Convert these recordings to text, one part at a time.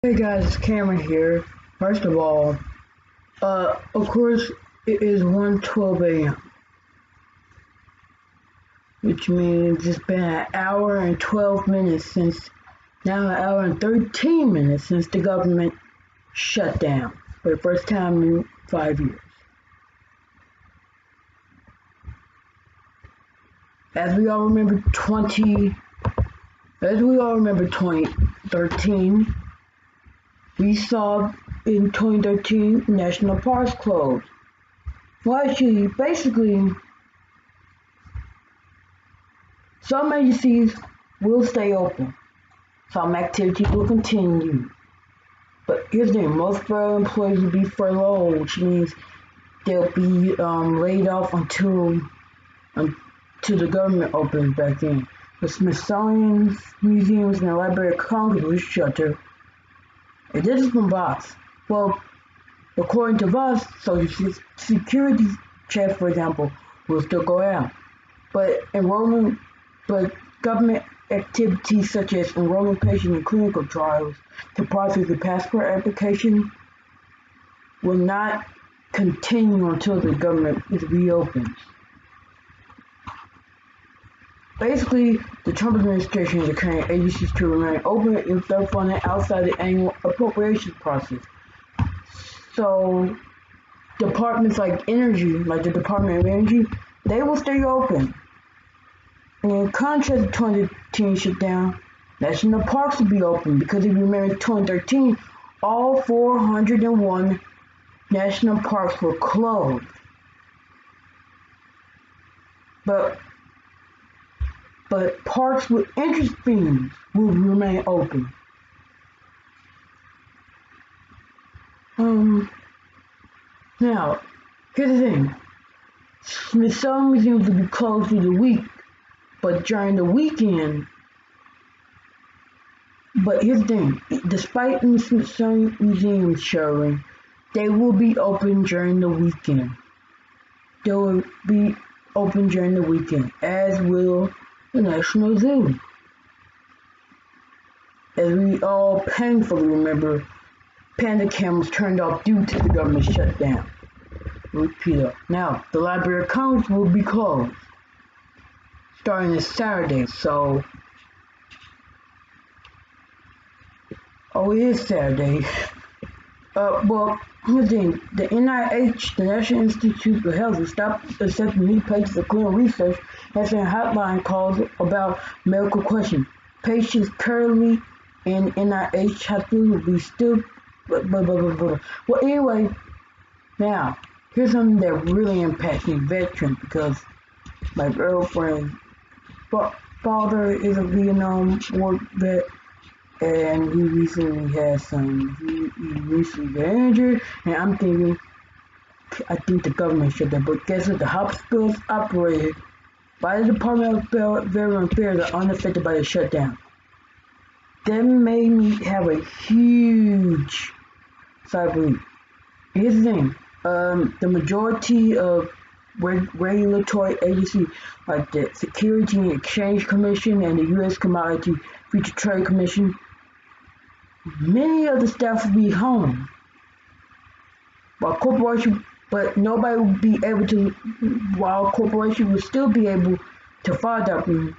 Hey guys, it's Cameron here. First of all, of course, it is 1:12 a.m., which means it's been an hour and 12 minutes now an hour and 13 minutes since the government shut down for the first time in 5 years. As we all remember 2013, we saw in 2013 national parks closed. Well, actually, basically, some agencies will stay open. Some activities will continue. But here's the thing, most federal employees will be furloughed, which means they'll be laid off until the government opens back in. The Smithsonian museums and the Library of Congress will shutter. And this is from Vox. Well, according to Vox, Social Security checks, for example, will still go out. But government activities such as enrolling patients in clinical trials to process the passport application will not continue until the government is reopened. Basically, the Trump administration is encouraging agencies to remain open if they're funded outside the annual appropriations process. So, departments like the Department of Energy, they will stay open. And in contrast to 2013 shutdown, national parks will be open because if you remember 2013, all 401 national parks were closed. But parks with interest themes will remain open. Now, here's the thing. Smithsonian museums will be closed through the week, but during the weekend. But here's the thing. Despite the Smithsonian museums showing, they will be open during the weekend. They will be open during the weekend, as will the National Zoo. As we all painfully remember, panda cameras turned off due to the government shutdown. Repeat. Now, the Library of Congress will be closed starting this Saturday, so it is Saturday. Well, here's the thing. The NIH, the National Institute of Health, will stop accepting new patients for clinical research and send hotline calls about medical questions. Patients currently in NIH hospitals will be still Well, anyway, now, here's something that really impacts me, veterans, because my girlfriend's father is a Vietnam War vet, and he recently got injured, and I think the government should have, but guess what? The hospitals operated by the Department of Veteran Affairs are unaffected by the shutdown. That made me have a huge sigh of relief. Here's the thing, the majority of regulatory agencies like the Security and Exchange Commission and the U.S. Commodity Future Trade Commission, many of the staff will be home. While corporations will still be able to file documents,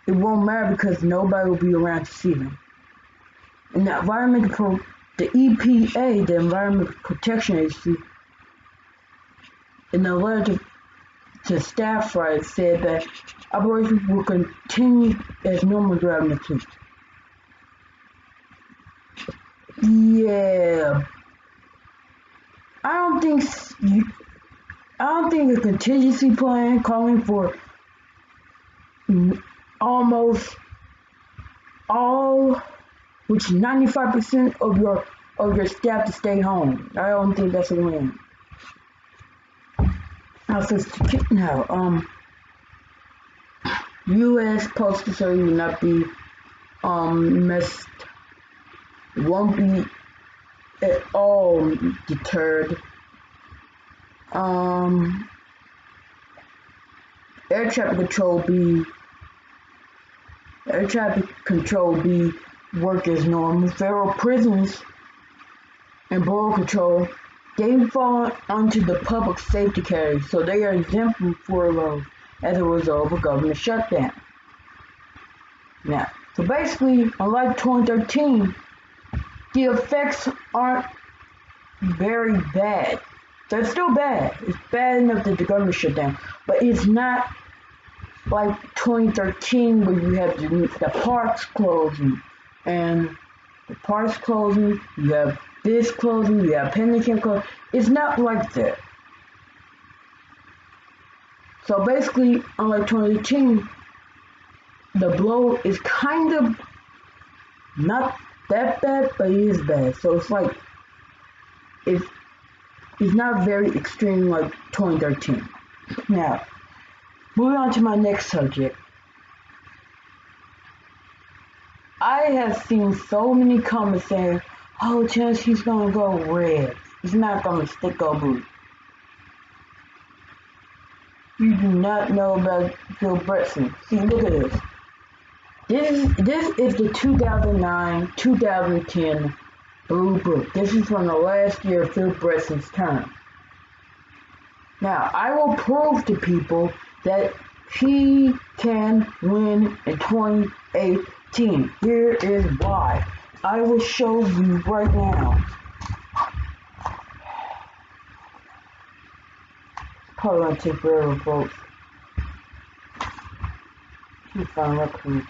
it won't matter because nobody will be around to see them. And the EPA, the Environmental Protection Agency, in a letter to staff Friday said that operations will continue as normal throughout next week. Yeah, I don't think a contingency plan calling for almost all, which 95% of your staff to stay home. I don't think that's a win. Now, U.S. Postal Service will not be messed. It won't be at all deterred. Air traffic control will be work as normal. Federal prisons and border control, they fall onto the public safety category, so they are exempt from furlough as a result of a government shutdown. Now, so basically, unlike 2013, the effects aren't very bad. They're still bad. It's bad enough that the government shut down, but it's not like 2013 where you have the parks closing, and the parks closing, you have this closing, you have Pelican closing. It's not like that. So basically, unlike 2018, the blow is kind of not that bad, but it is bad. So it's like, it's not very extreme like 2013. Now, moving on to my next subject. I have seen so many comments saying, oh, Tennessee's gonna go red. It's not gonna stick or blue. You do not know about Phil Bredsen. See, look at this. This is the 2009-2010 Blue Book. This is from the last year of Phil Bredsen's term. Now, I will prove to people that he can win in 2018. Here is why. I will show you right now. Probably gonna take forever, folks. Let's find what can.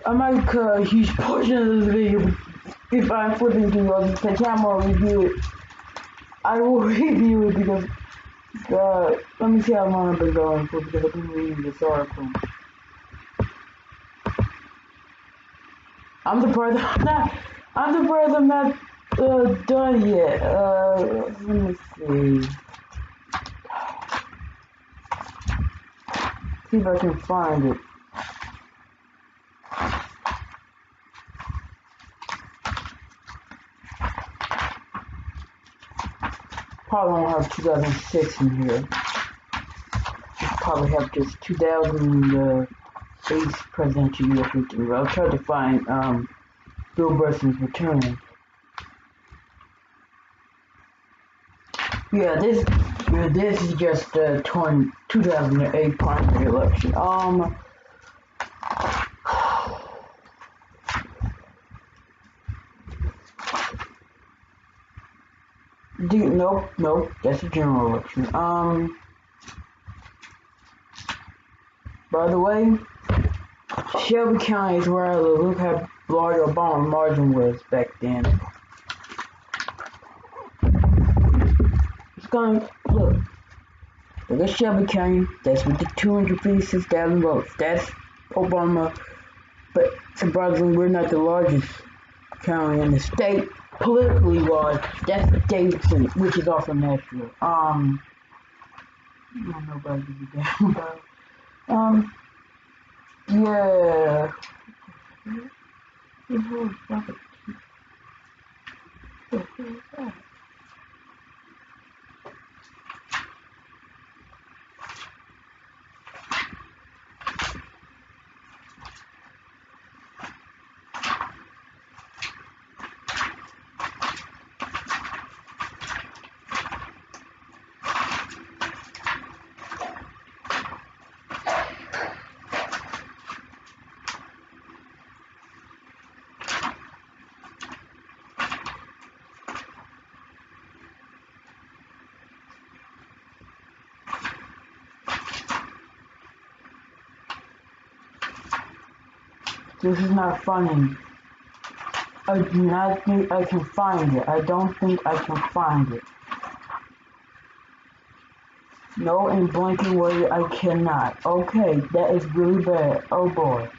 I might cut a huge portion of this video if I'm flipping through all this. I can't review it. I will review it because, let me see how long I've been going for because I've been reading this article. I'm surprised I'm not done yet. Let me see. See if I can find it. Probably won't have 2006 in here. Probably have just 2008 presidential year thing. I'll try to find Phil Bredsen's return. Yeah, this is just the 2008 primary election. Nope, that's a general election. By the way, Shelby County is where I live. Look how large Obama's margin was back then. It's gonna look at Shelby County. That's with the 256,000 votes. That's Obama. But surprisingly, we're not the largest county in the state. Politically wise, that's Davidson, which is also Nashville. Nobody gives a damn about. Yeah. This is not funny. I do not think I can find it. I don't think I can find it. No, in blinking way, I cannot. Okay, that is really bad. Oh boy.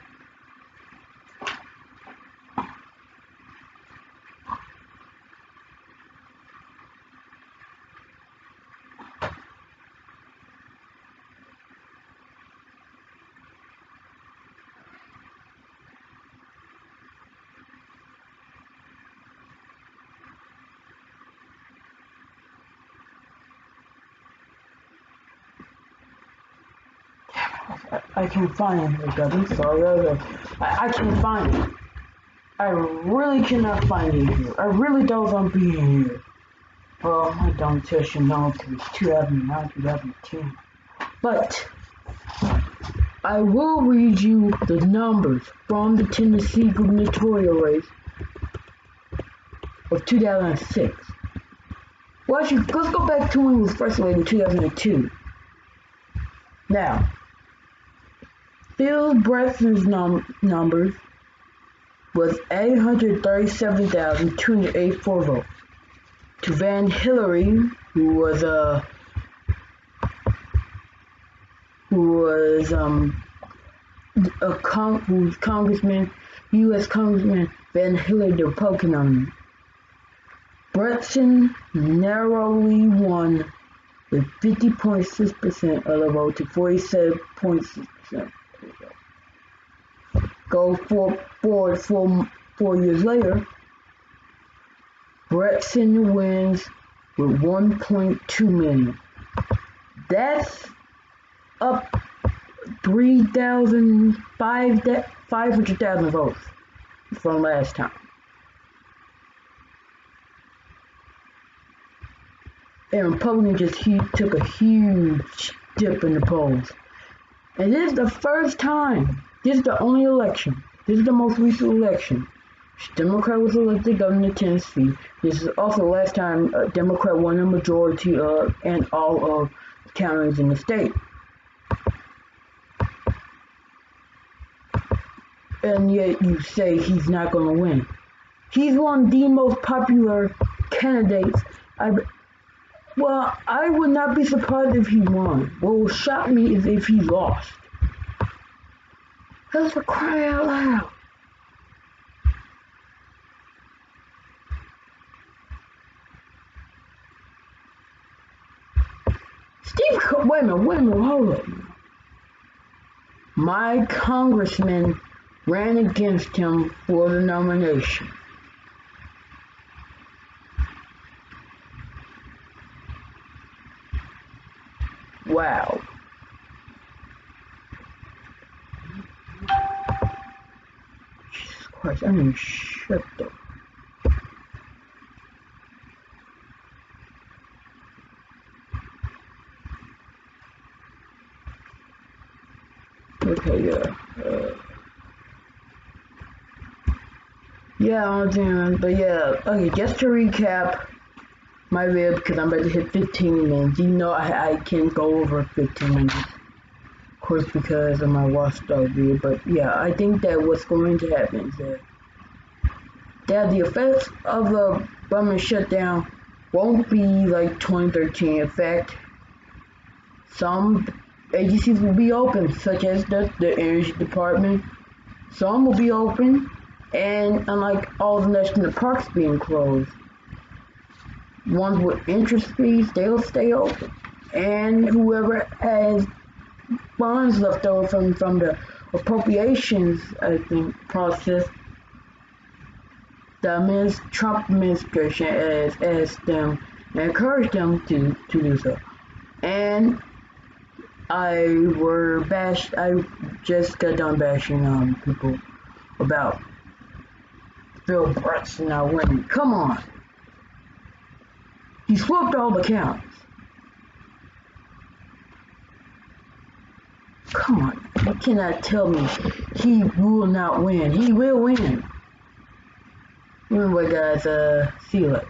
I can't find it, I'm sorry. I can't find it. I really cannot find it here. I really don't want to be in here. Well, I don't test you know because it's 2009, 2010. But I will read you the numbers from the Tennessee gubernatorial race of 2006. Well, actually, let's go back to when he was first elected in 2002. Now, Phil Bredsen's numbers was 837,284 votes. To Van Hillary, who was Congressman, U.S. Congressman Van Hillary, the Republican nominee. Bredsen narrowly won with 50.6% of the vote to 47.6%. Go forward 4 years later, Bredsen wins with 1.2 million. That's up 500,000 votes from last time. And Republican took a huge dip in the polls. And this is the first time. This is the only election. This is the most recent election. Democrat was elected governor of Tennessee. This is also the last time a Democrat won a majority in all of the counties in the state. And yet you say he's not going to win. He's one of the most popular candidates. I would not be surprised if he won. What will shock me is if he lost. That's a cry out loud. Wait a minute, hold up. My congressman ran against him for the nomination. Wow. Jesus Christ, I mean, shut the... Okay, yeah. But yeah, okay, just to recap my video, because I'm about to hit 15 minutes. You know I can't go over 15 minutes. Of course, because of my watchdog video. But yeah, I think that what's going to happen is that the effects of the government shutdown won't be like 2013. In fact, some agencies will be open, such as the Energy Department. Some will be open, and unlike all the national parks being closed, ones with interest fees, they'll stay open. And whoever has funds left over from the appropriations, I think, process, the Trump administration has asked them and encouraged them to do so. And I just got done bashing people about Phil Bredsen not winning. Come on. He swooped all the counts. Come on. You cannot tell me he will not win. He will win. Anyway, guys, see you later.